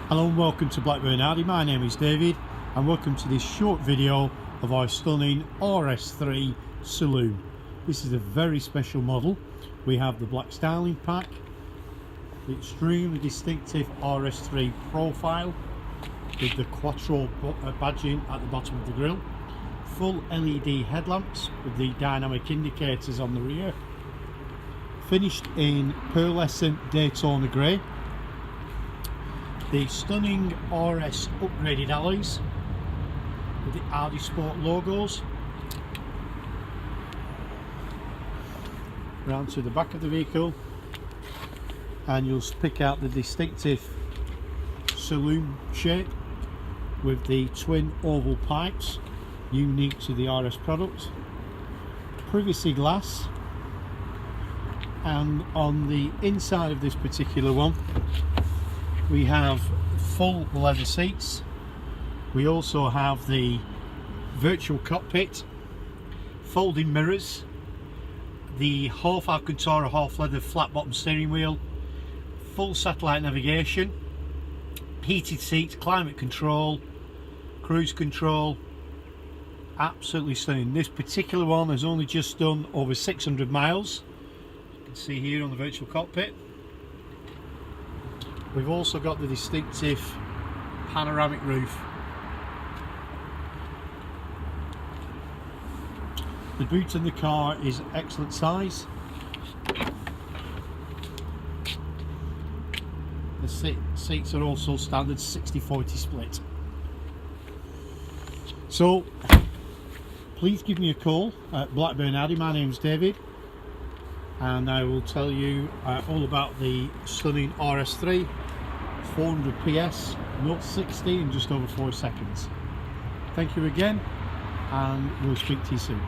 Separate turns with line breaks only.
Hello and welcome to BLACKBURN AUDI. My name is David and welcome to this short video of our stunning RS3 Saloon. This is a very special model. We have the black styling pack, the extremely distinctive RS3 profile with the Quattro badging at the bottom of the grille, full LED headlamps with the dynamic indicators on the rear, finished in pearlescent Daytona grey, the stunning RS upgraded alloys with the AUDI Sport logos, round to the back of the vehicle, and you'll pick out the distinctive saloon shape with the twin oval pipes unique to the RS product, privacy glass, and on the inside of this particular one we have full leather seats. We also have the virtual cockpit, folding mirrors, the half Alcantara half leather flat bottom steering wheel, full satellite navigation, heated seats, climate control, cruise control. Absolutely stunning. This particular one has only just done over 600 miles. You can see here on the virtual cockpit. We've also got the distinctive panoramic roof. The boot in the car is excellent size. The seats are also standard 60-40 split. So please give me a call at BLACKBURN AUDI. My name's David and I will tell you all about the stunning RS3, 400 PS, 0 to 60 in just over 4 seconds. Thank you again and we'll speak to you soon.